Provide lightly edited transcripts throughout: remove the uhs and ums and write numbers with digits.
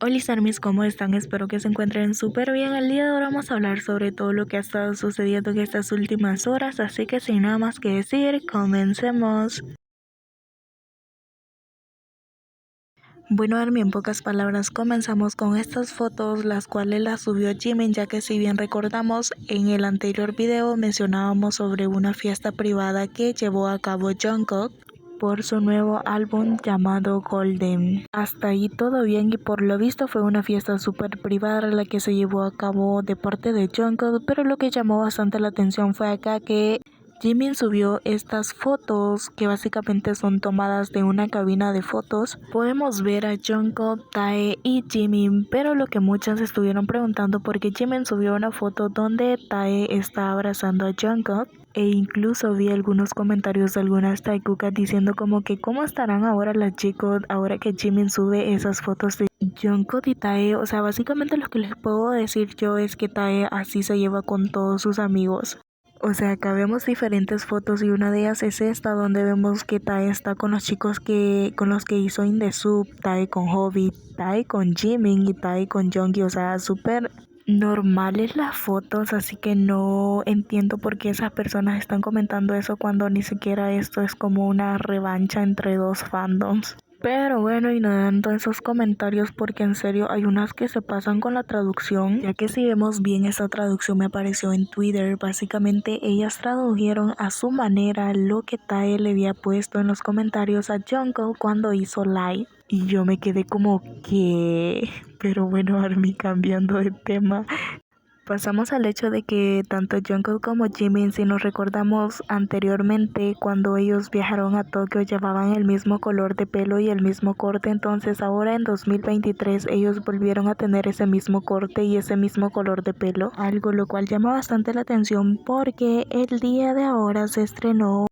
Hola Armis, ¿cómo están? Espero que se encuentren súper bien. El día de hoy vamos a hablar sobre todo lo que ha estado sucediendo en estas últimas horas, así que sin nada más que decir, comencemos. Bueno Army, en pocas palabras comenzamos con estas fotos, las cuales las subió Jimin, ya que si bien recordamos en el anterior video mencionábamos sobre una fiesta privada que llevó a cabo Jungkook por su nuevo álbum llamado Golden. Hasta ahí todo bien y por lo visto fue una fiesta súper privada la que se llevó a cabo de parte de Jungkook, pero lo que llamó bastante la atención fue acá que Jimin subió estas fotos que básicamente son tomadas de una cabina de fotos. Podemos ver a Jungkook, Tae y Jimin, pero lo que muchas estuvieron preguntando porque Jimin subió una foto donde Tae está abrazando a Jungkook. E incluso vi algunos comentarios de algunas taikukas diciendo como que cómo estarán ahora las chicos ahora que Jimin sube esas fotos de Jungkook y Tae. O sea, básicamente lo que les puedo decir yo es que Tae así se lleva con todos sus amigos. O sea, acá vemos diferentes fotos y una de ellas es esta donde vemos que Tae está con los chicos con los que hizo In The Sub, Tae con Hobi, Tae con Jimin y Tae con Jonggi. O sea, súper normales las fotos, así que no entiendo por qué esas personas están comentando eso cuando ni siquiera esto es como una revancha entre dos fandoms. Pero bueno, ignorando esos comentarios porque en serio hay unas que se pasan con la traducción, ya que si vemos bien esa traducción me apareció en Twitter. Básicamente ellas tradujeron a su manera lo que Tae le había puesto en los comentarios a Jungkook cuando hizo live. Y yo me quedé como que... Pero bueno, Army, cambiando de tema, pasamos al hecho de que tanto Jungkook como Jimin, si nos recordamos anteriormente, cuando ellos viajaron a Tokio llevaban el mismo color de pelo y el mismo corte. Entonces ahora en 2023 ellos volvieron a tener ese mismo corte y ese mismo color de pelo, algo lo cual llama bastante la atención porque el día de ahora se estrenó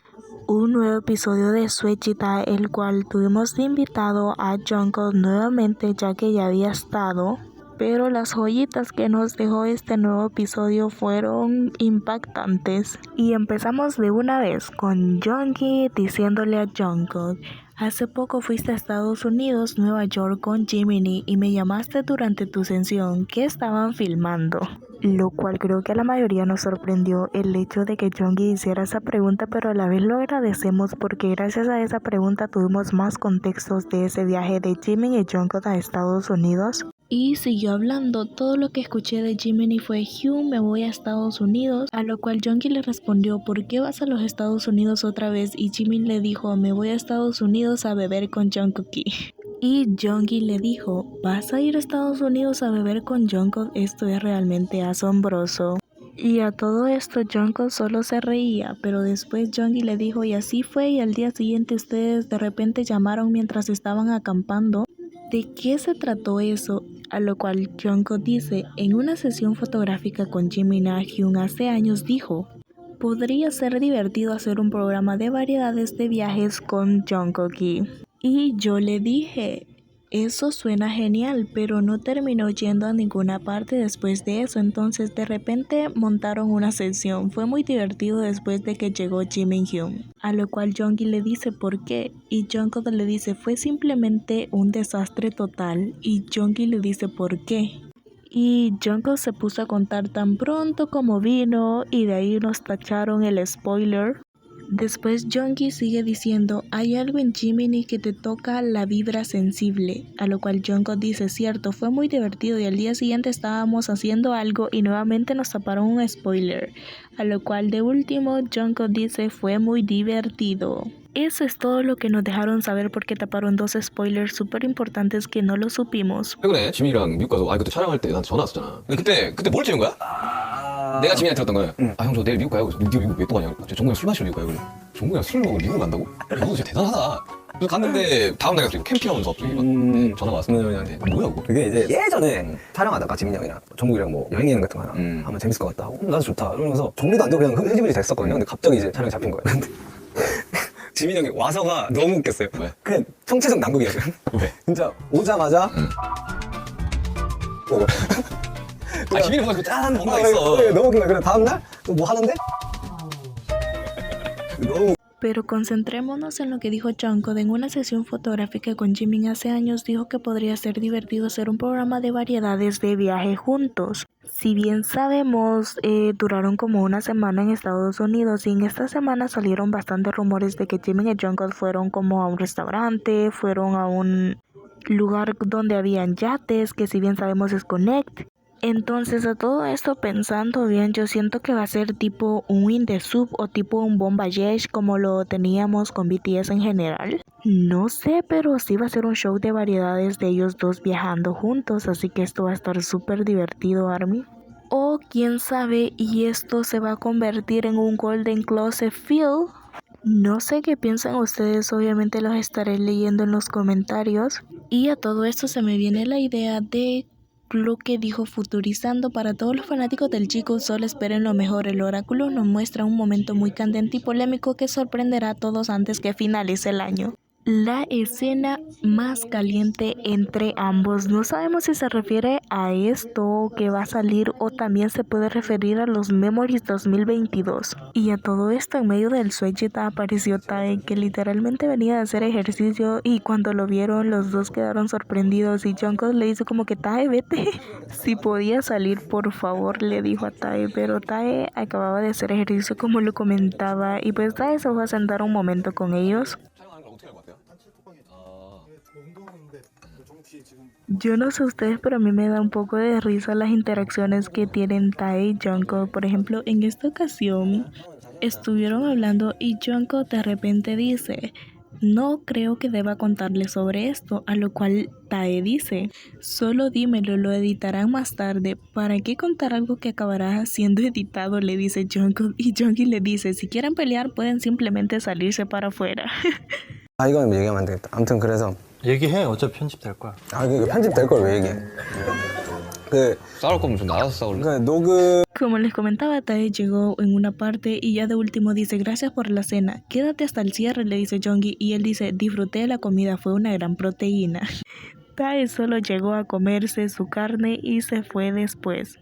un nuevo episodio de Suechita, el cual tuvimos de invitado a Jungkook nuevamente ya que ya había estado. Pero las joyitas que nos dejó este nuevo episodio fueron impactantes. Y empezamos de una vez con Jonggi diciéndole a Jungkook: hace poco fuiste a Estados Unidos, Nueva York con Jiminy y me llamaste durante tu sesión. ¿Qué estaban filmando? Lo cual creo que a la mayoría nos sorprendió el hecho de que Jonggi hiciera esa pregunta, pero a la vez lo agradecemos porque gracias a esa pregunta tuvimos más contextos de ese viaje de Jimin y Jungkook a Estados Unidos. Y siguió hablando. Todo lo que escuché de Jiminy fue: Hyun, me voy a Estados Unidos. A lo cual Jonggi le respondió: ¿por qué vas a los Estados Unidos otra vez? Y Jimin le dijo: me voy a Estados Unidos a beber con Jungkook. Y Jonggi le dijo: ¿vas a ir a Estados Unidos a beber con Jungkook? Esto es realmente asombroso. Y a todo esto Jungkook solo se reía, pero después Jonggi le dijo: y así fue, y al día siguiente ustedes de repente llamaron mientras estaban acampando. ¿De qué se trató eso? A lo cual Jungkook dice: en una sesión fotográfica con Jimin, Hyun hace años dijo: podría ser divertido hacer un programa de variedades de viajes con Jungkook. Y yo le dije: eso suena genial, pero no terminó yendo a ninguna parte después de eso. Entonces de repente montaron una sesión. Fue muy divertido después de que llegó Jimin Hyun. A lo cual Jonggi le dice: ¿por qué? Y Jungkook le dice: fue simplemente un desastre total. Y Jonggi le dice: ¿por qué? Y Jungkook se puso a contar tan pronto como vino y de ahí nos tacharon el spoiler. Después Jonggi sigue diciendo: hay algo en Jiminy que te toca la vibra sensible. A lo cual Jungkook dice: cierto, fue muy divertido y al día siguiente estábamos haciendo algo y nuevamente nos taparon un spoiler. A lo cual de último Jungkook dice: fue muy divertido. Eso es todo lo que nos dejaron saber porque taparon dos spoilers súper importantes que no lo supimos. 최근에 지민이랑 미국 가서 그때 촬영할 때 나한테 전화 왔었잖아. 근데 뭘 찍은 거야? 내가 지민이한테 들었던 거야. 아, 형 저 내일 미국 가요. 그래서 너 미국 왜 또 가냐? 저 종국이랑 술 마시러 미국 가요. 그래. 종국이랑 술 먹으러 미국 간다고? 너 진짜 대단하다. 그래서 갔는데 다음 날 갑자기 캠핑하면서 갑자기 막 전화가 왔어. 형한테 뭐야 그거? 그게 이제 예전에 촬영하다가 지민이 형이랑 종국이랑 뭐 여행 여행 같은 거 하면 재밌을 것 같다 하고 나도 좋다 이러면서 정리도 안 되고 그냥 흐지부지 됐었거든요. 근데 갑자기 이제 촬영이 잡힌 거예요. 근데 지민이 형이 와서가 너무 웃겼어요. 왜? 그냥 총체적 난국이었어요. 왜? 진짜 오자마자 아 지민이 뭔가 짠한 뭔가 있어. 너무 웃긴 거야. 그래 다음날 또 뭐 하는데 너무 Pero concentrémonos en lo que dijo Jungkook en una sesión fotográfica con Jimin hace años. Dijo que podría ser divertido hacer un programa de variedades de viaje juntos. Si bien sabemos, duraron como una semana en Estados Unidos y en esta semana salieron bastantes rumores de que Jimin y Jungkook fueron como a un restaurante, fueron a un lugar donde habían yates, que si bien sabemos es Connect. Entonces, a todo esto pensando bien, yo siento que va a ser tipo un In The Sub o tipo un Bon Voyage como lo teníamos con BTS en general. No sé, pero sí va a ser un show de variedades de ellos dos viajando juntos, así que esto va a estar súper divertido, ARMY. O quién sabe, y esto se va a convertir en un Golden Closet Feel. No sé qué piensan ustedes, obviamente los estaré leyendo en los comentarios. Y a todo esto se me viene la idea de lo que dijo futurizando. Para todos los fanáticos del chico, solo esperen lo mejor. El oráculo nos muestra un momento muy candente y polémico que sorprenderá a todos antes que finalice el año. La escena más caliente entre ambos. No sabemos si se refiere a esto que va a salir o también se puede referir a los Memories 2022. Y a todo esto, en medio del Suechita apareció Tae, que literalmente venía a hacer ejercicio, y cuando lo vieron los dos quedaron sorprendidos y Jungkook le hizo como que Tae, vete. Si podía salir, por favor, le dijo a Tae, pero Tae acababa de hacer ejercicio como lo comentaba y pues Tae se fue a sentar un momento con ellos. Yo no sé ustedes, pero a mí me da un poco de risa las interacciones que tienen Tae y Jungkook. Por ejemplo, en esta ocasión estuvieron hablando y Jungkook de repente dice: no creo que deba contarle sobre esto, a lo cual Tae dice: solo dímelo, lo editarán más tarde. ¿Para qué contar algo que acabará siendo editado?, le dice Jungkook, y Jungkook le dice: si quieren pelear pueden simplemente salirse para afuera. 아 이건 얘기하면 안 되겠다. 아무튼 그래서 얘기해. 어차피 편집될 거야. 아 이거 편집될 걸 왜 얘기해? 싸울 거면 좀 나가서 싸울래? 그 녹음 Como les comentaba, Tae llegó en una parte y ya de último dice: gracias por la cena, quédate hasta el cierre, le dice Jonggi, y él dice: disfruté de la comida, fue una gran proteína. Tae solo llegó a comerse su carne y se fue después.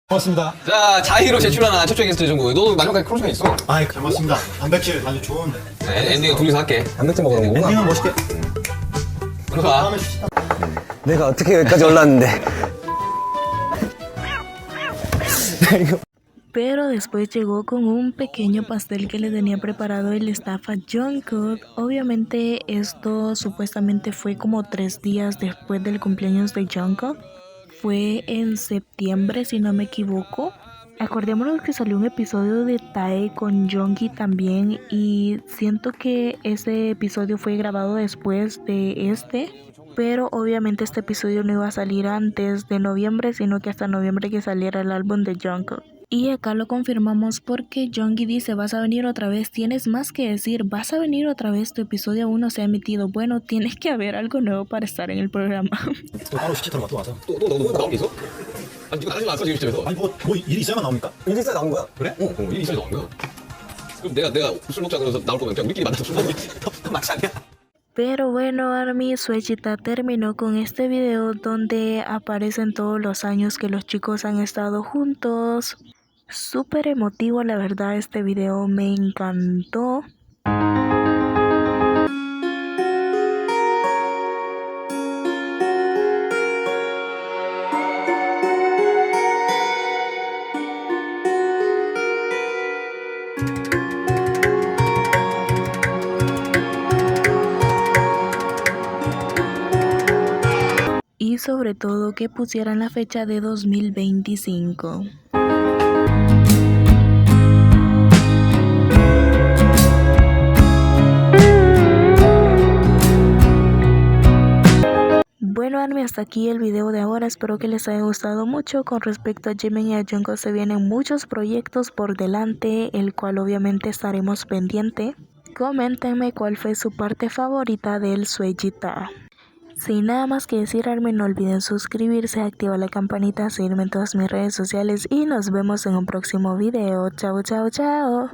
고맙습니다. 자, 자희로 제출하나 최초의 게스트 정국. 너도 마지막까지 크로스가 있어. 아이, 잘 먹습니다. 단백질 아주 좋은데. 엔딩은 둘이서 할게. 단백질 먹으러 온 거구나. 엔딩은 멋있게. 그래서 와. 다음에 줍시다. 내가 어떻게 여기까지 올랐는데. Pero después llegó con un pequeño pastel que le tenía preparado el staff a Jungkook. Obviamente esto supuestamente fue como 3 días después del cumpleaños de Jungkook. Fue en septiembre, si no me equivoco. Acordémonos que salió un episodio de Tae con Jonggi también, y siento que ese episodio fue grabado después de este. Pero obviamente este episodio no iba a salir antes de noviembre, sino que hasta noviembre que saliera el álbum de Jungkook. Y acá lo confirmamos porque Jonggi dice: vas a venir otra vez, tienes más que decir, vas a venir otra vez, tu episodio aún no se ha emitido. Bueno, tienes que haber algo nuevo para estar en el programa. 또 바로 시체처럼 또 와서. 너 나온 게 있어? 아니 네가 하지 마, 아까 지금쯤에서. 아니 뭐 일이 있어야만 나옵니까? 일이 있어 나온 거야? 그래? 일이 있어야 나온 거야. 그럼 내가 술 먹자 그래서 나올 거면 그냥 우리끼리 만나서 술 먹는 게 더 맞지 않냐? Pero bueno, ARMY, Suechita terminó con este video donde aparecen todos los años que los chicos han estado juntos. Súper emotivo, la verdad, este video me encantó. Y sobre todo que pusieran la fecha de 2025. Bueno, ARMY, hasta aquí el video de ahora. Espero que les haya gustado mucho. Con respecto a Jimin y a Jungkook, se vienen muchos proyectos por delante, el cual obviamente estaremos pendiente. Coméntenme cuál fue su parte favorita del Suechita. Sin nada más que decir, ARMY, no olviden suscribirse, activar la campanita, seguirme en todas mis redes sociales y nos vemos en un próximo video. Chao, chao, chao.